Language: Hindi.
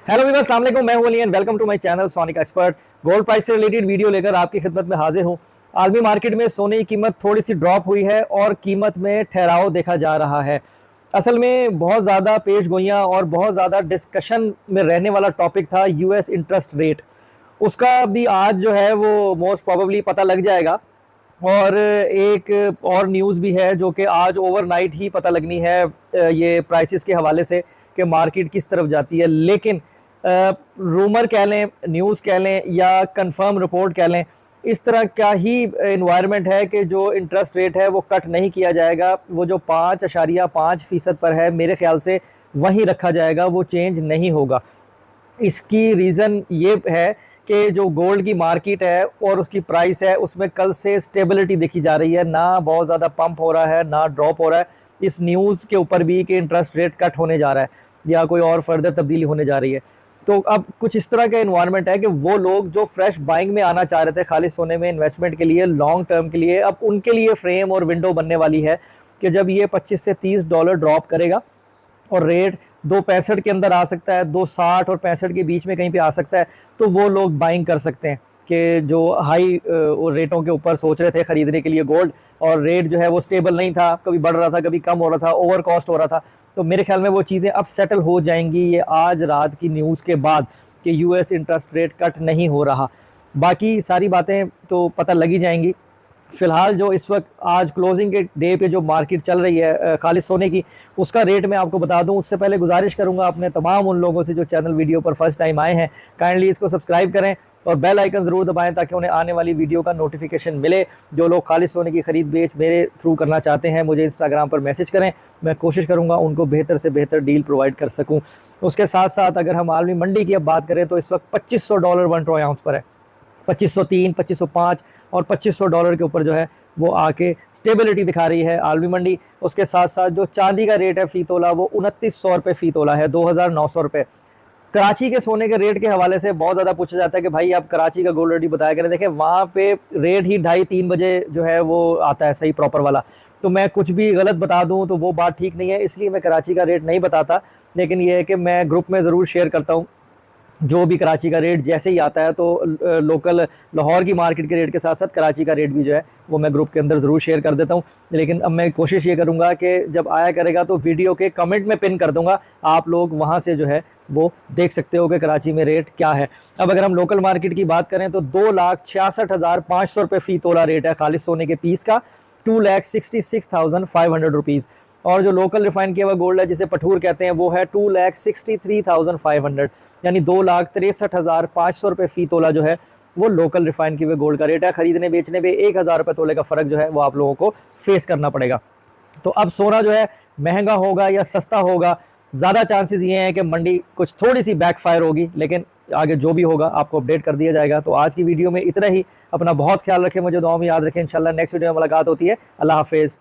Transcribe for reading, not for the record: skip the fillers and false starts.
हेलो व्यूअर्स, अस्सलाम वालेकुम। मैं हूं Ali and welcome to my channel Sonic Expert. Gold price से रिलेटेड वीडियो लेकर आपकी खिदमत में हाजिर हूं। आलमी मार्केट में सोने की कीमत थोड़ी सी ड्रॉप हुई है और कीमत में ठहराव देखा जा रहा है। असल में बहुत ज़्यादा पेश गोइयाँ और बहुत ज़्यादा डिस्कशन में रहने वाला टॉपिक था यूएस इंटरेस्ट रेट। उसका भी आज जो है वो मोस्ट प्रोबेबली पता लग जाएगा। और एक और न्यूज़ भी है जो कि आज ओवरनाइट ही पता लगनी है, ये प्राइसेस के हवाले से कि मार्केट किस तरफ जाती है। लेकिन रूमर कह लें, न्यूज़ कह लें या कंफर्म रिपोर्ट कह लें, इस तरह का ही इन्वायरमेंट है कि जो इंटरेस्ट रेट है वो कट नहीं किया जाएगा। वो जो 5.5% पर है, मेरे ख्याल से वहीं रखा जाएगा, वो चेंज नहीं होगा। इसकी रीज़न ये है कि जो गोल्ड की मार्केट है और उसकी प्राइस है, उसमें कल से स्टेबिलिटी देखी जा रही है। ना बहुत ज़्यादा पंप हो रहा है, ना ड्रॉप हो रहा है। इस न्यूज़ के ऊपर भी कि इंटरेस्ट रेट कट होने जा रहा है या कोई और फर्दर तब्दीली होने जा रही है। तो अब कुछ इस तरह का इन्वायरमेंट है कि वो लोग जो फ्रेश बाइंग में आना चाह रहे थे खालिद सोने में इन्वेस्टमेंट के लिए, लॉन्ग टर्म के लिए, अब उनके लिए फ्रेम और विंडो बनने वाली है कि जब ये $25 से $30 ड्रॉप करेगा और रेट 2.65 के अंदर आ सकता है, 2.60 और 65 के बीच में कहीं पे आ सकता है, तो वो लोग बाइंग कर सकते हैं कि जो हाई रेटों के ऊपर सोच रहे थे ख़रीदने के लिए गोल्ड, और रेट जो है वो स्टेबल नहीं था, कभी बढ़ रहा था, कभी कम हो रहा था, ओवर कॉस्ट हो रहा था। तो मेरे ख्याल में वो चीज़ें अब सेटल हो जाएंगी ये आज रात की न्यूज़ के बाद कि यूएस इंटरेस्ट रेट कट नहीं हो रहा। बाकी सारी बातें तो पता लगी जाएंगी। फ़िलहाल जो इस वक्त आज क्लोजिंग के डे पे जो मार्केट चल रही है खालिद सोने की, उसका रेट मैं आपको बता दूं। उससे पहले गुजारिश करूंगा अपने तमाम उन लोगों से जो चैनल वीडियो पर फर्स्ट टाइम आए हैं, काइंडली इसको सब्सक्राइब करें और बेल आइकन ज़रूर दबाएं ताकि उन्हें आने वाली वीडियो का नोटिफिकेशन मिले। जो लोग खालिद सोने की ख़रीद बेच मेरे थ्रू करना चाहते हैं, मुझे इंस्टाग्राम पर मैसेज करें, मैं कोशिश करूँगा उनको बेहतर से बेहतर डील प्रोवाइड कर सकूँ। उसके साथ साथ अगर हम आलमी मंडी की अब बात करें तो इस वक्त $2500 1 ट्रो आउंस पर है। 2503, 2505 और $2500 के ऊपर जो है वो आके स्टेबिलिटी दिखा रही है आलमी मंडी। उसके साथ साथ जो चांदी का रेट है फ़ी तोला, वो 2900 रुपये फ़ी तोला है, 2900 रुपये। कराची के सोने के रेट के हवाले से बहुत ज़्यादा पूछा जाता है कि भाई आप कराची का गोल्ड रेट बताया करें। देखें, वहाँ पे रेट ही 2:30-3 बजे जो है वो आता है सही प्रॉपर वाला। तो मैं कुछ भी गलत बता दूँ तो वो बात ठीक नहीं है, इसलिए मैं कराची का रेट नहीं बताता। लेकिन ये है कि मैं ग्रुप में ज़रूर शेयर करता हूँ जो भी कराची का रेट जैसे ही आता है, तो लोकल लाहौर की मार्केट के रेट के साथ साथ कराची का रेट भी जो है वो मैं ग्रुप के अंदर ज़रूर शेयर कर देता हूँ। लेकिन अब मैं कोशिश ये करूँगा कि जब आया करेगा तो वीडियो के कमेंट में पिन कर दूँगा, आप लोग वहाँ से जो है वो देख सकते हो कि कराची में रेट क्या है। अब अगर हम लोकल मार्केट की बात करें तो 2,66,500 रुपये फ़ी तोला रेट है खालिद सोने के पीस का, 2,66,500 रुपीज़। और जो लोकल रिफाइन किया हुआ गोल्ड है जिसे पठूर कहते हैं, वो है 2,63,500, यानी 2,63,500 रुपये फ़ी तोला जो है वो लोकल रिफाइन किए हुए गोल्ड का रेट है। ख़रीदने बेचने में 1,000 रुपये तोले का फ़र्क जो है वो आप लोगों को फेस करना पड़ेगा। तो अब सोना जो है महंगा होगा या सस्ता होगा, ज़्यादा चांसेस ये हैं कि मंडी कुछ थोड़ी सी बैकफायर होगी, लेकिन आगे जो भी होगा आपको अपडेट कर दिया जाएगा। तो आज की वीडियो में इतना ही। अपना बहुत ख्याल रखें, मुझे दुआ में याद रखें। इंशाल्लाह नेक्स्ट वीडियो में मुलाकात होती है। अल्लाह हाफिज़।